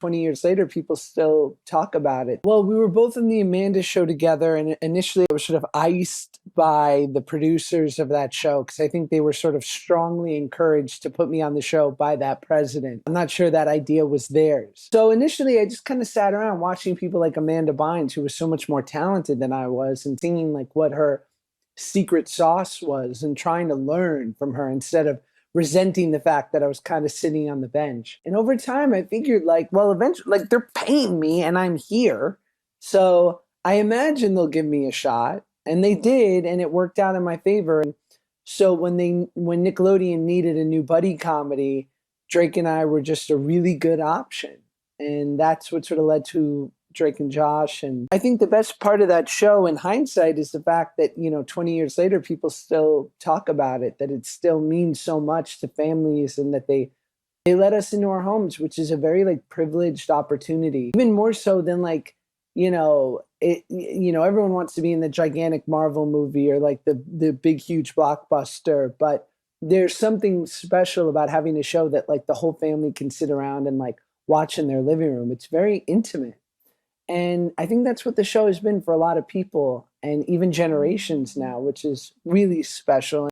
20 years later, people still talk about it. Well, we were both in the Amanda show together, and initially I was sort of iced by the producers of that show because I think they were sort of strongly encouraged to put me on the show by that president. I'm not sure that idea was theirs. So initially, I just kind of sat around watching people like Amanda Bynes, who was so much more talented than I was, and seeing like what her secret sauce was and trying to learn from her instead of resenting the fact that I was kind of sitting on the bench. And over time, I figured like, well, eventually, like they're paying me and I'm here. So I imagine they'll give me a shot. And they did, and it worked out in my favor. And so when Nickelodeon needed a new buddy comedy, Drake and I were just a really good option. And that's what sort of led to Drake and Josh. And I think the best part of that show in hindsight is the fact that, 20 years later, people still talk about it, that it still means so much to families and that they let us into our homes, which is a very like privileged opportunity, even more so than like, everyone wants to be in the gigantic Marvel movie or like the big, huge blockbuster, but there's something special about having a show that like the whole family can sit around and like watch in their living room. It's very intimate. And I think that's what the show has been for a lot of people and even generations now, which is really special.